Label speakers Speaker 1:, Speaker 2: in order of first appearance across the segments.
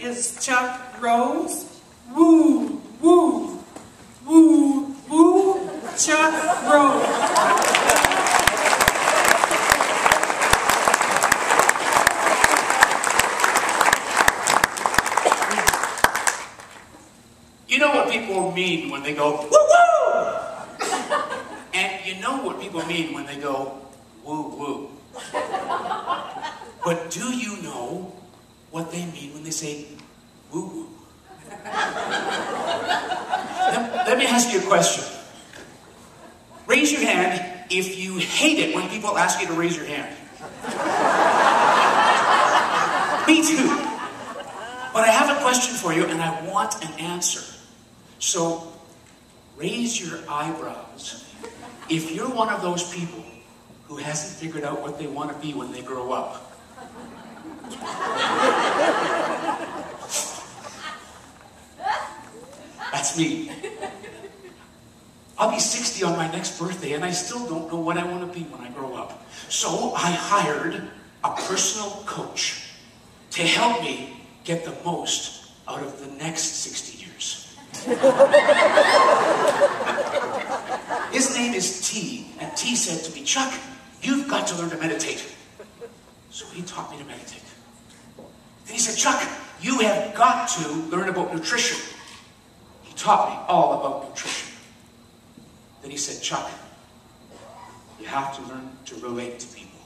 Speaker 1: is Chuck Rose. Woo, woo, woo, woo, Chuck Rose.
Speaker 2: You know what people mean when they go, woo-woo! And you know what people mean when they go, woo-woo. But do you know what they mean when they say, woo-woo? Let me ask you a question. Raise your hand if you hate it when people ask you to raise your hand. Me too. But I have a question for you, and I want an answer. So, raise your eyebrows if you're one of those people who hasn't figured out what they want to be when they grow up. That's me. I'll be 60 on my next birthday, and I still don't know what I want to be when I grow up. So, I hired a personal coach to help me get the most out of the next 60 years. His name is T, and T said to me, Chuck, you've got to learn to meditate. So he taught me to meditate. Then he said, Chuck, you have got to learn about nutrition. He taught me all about nutrition. Then he said, Chuck, you have to learn to relate to people.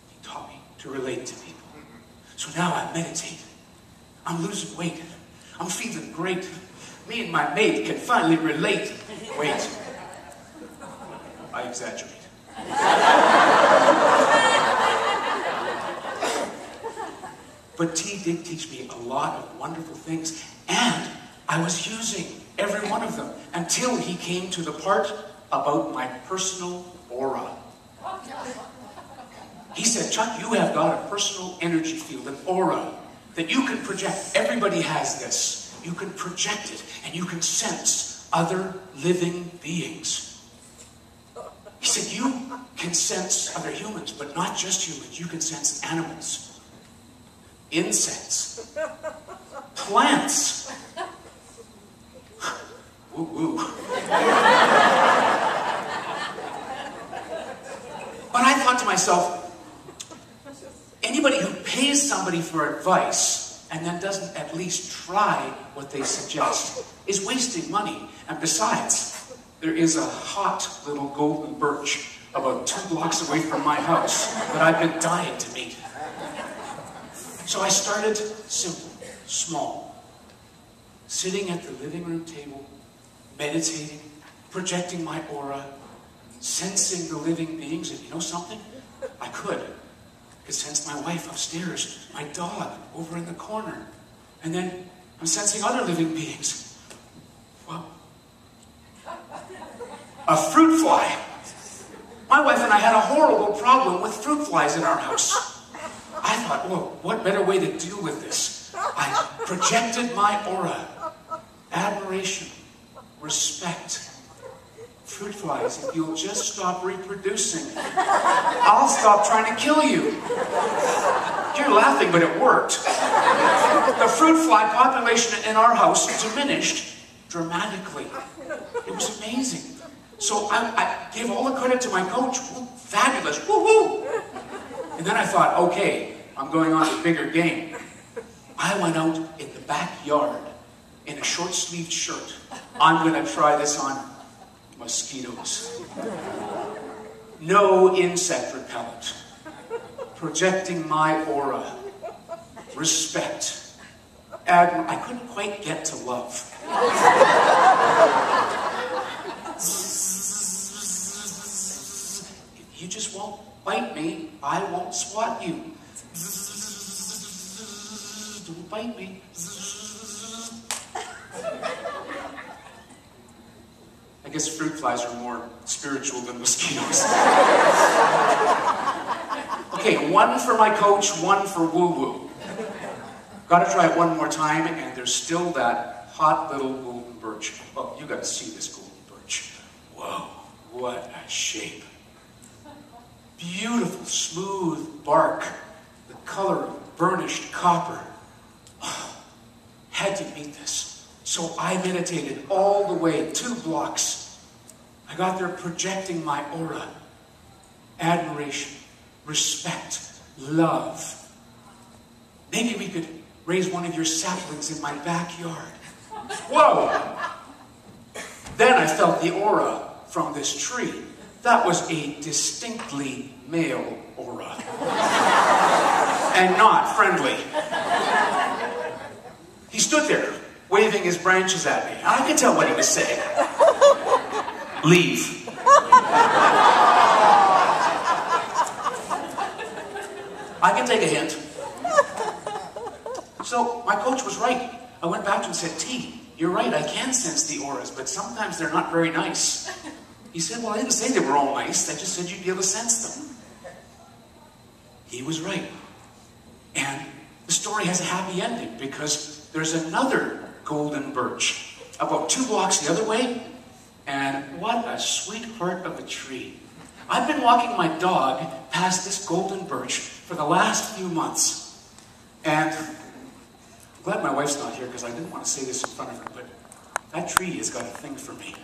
Speaker 2: He taught me to relate to people. So now I meditate. I'm losing weight. I'm feeling great. Me and my mate can finally relate. Wait. I exaggerate. But T did teach me a lot of wonderful things, and I was using every one of them until he came to the part about my personal aura. He said, Chuck, you have got a personal energy field, an aura, that you can project. Everybody has this. You can project it, and you can sense other living beings. He said, you can sense other humans, but not just humans. You can sense animals, insects, plants. Woo woo. But I thought to myself, anybody who pays somebody for advice and then doesn't at least try what they suggest is wasting money. And besides, there is a hot little golden birch about 2 blocks away from my house that I've been dying to meet. So I started simple, small, sitting at the living room table, meditating, projecting my aura, sensing the living beings. And you know something? I could sense my wife upstairs, my dog over in the corner. And then I'm sensing other living beings. Well, a fruit fly. My wife and I had a horrible problem with fruit flies in our house. I thought, well, what better way to deal with this? I projected my aura, admiration, respect. Fruit flies, if you'll just stop reproducing, I'll stop trying to kill you. You're laughing, but it worked. The fruit fly population in our house diminished dramatically. It was amazing. So I gave all the credit to my coach. Ooh, fabulous, woo-hoo! And then I thought, okay, I'm going on to bigger game. I went out in the backyard in a short-sleeved shirt. I'm going to try this on mosquitoes. No insect repellent. Projecting my aura. Respect. I couldn't quite get to love. If you just won't bite me, I won't swat you. Don't bite me. I guess fruit flies are more spiritual than mosquitoes. Okay, 1 for my coach, 1 for woo-woo. Gotta try it one more time, and there's still that hot little golden birch. Oh, you gotta see this golden birch. Whoa, what a shape. Beautiful, smooth bark, the color of burnished copper. Oh, had to meet this. So I meditated all the way, 2 blocks. I got there projecting my aura. Admiration, respect, love. Maybe we could raise one of your saplings in my backyard. Whoa! Then I felt the aura from this tree. That was a distinctly male aura. And not friendly. He stood there, waving his branches at me. I could tell what he was saying. Leave. I can take a hint. So my coach was right. I went back to him and said, T, you're right, I can sense the auras, but sometimes they're not very nice. He said, well, I didn't say they were all nice. I just said you'd be able to sense them. He was right. And the story has a happy ending because there's another golden birch about 2 blocks the other way. And what a sweetheart of a tree. I've been walking my dog past this golden birch for the last few months. And I'm glad my wife's not here because I didn't want to say this in front of her, but that tree has got a thing for me.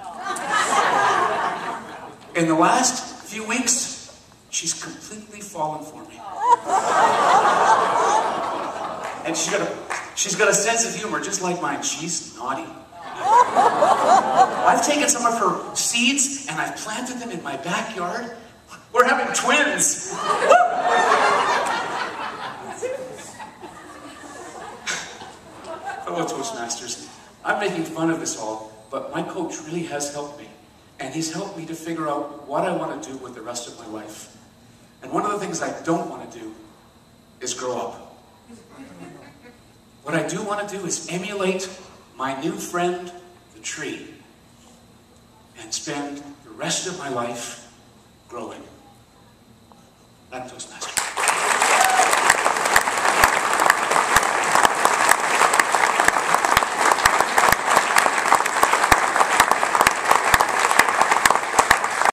Speaker 2: In the last few weeks, she's completely fallen for me. And she's got a sense of humor just like mine. She's naughty. I've taken some of her seeds and I've planted them in my backyard. We're having twins. Fellow Toastmasters, I'm making fun of this all, but my coach really has helped me. And he's helped me to figure out what I want to do with the rest of my life. And one of the things I don't want to do is grow up. What I do want to do is emulate my new friend, the tree, and spend the rest of my life growing. I'm Toastmaster.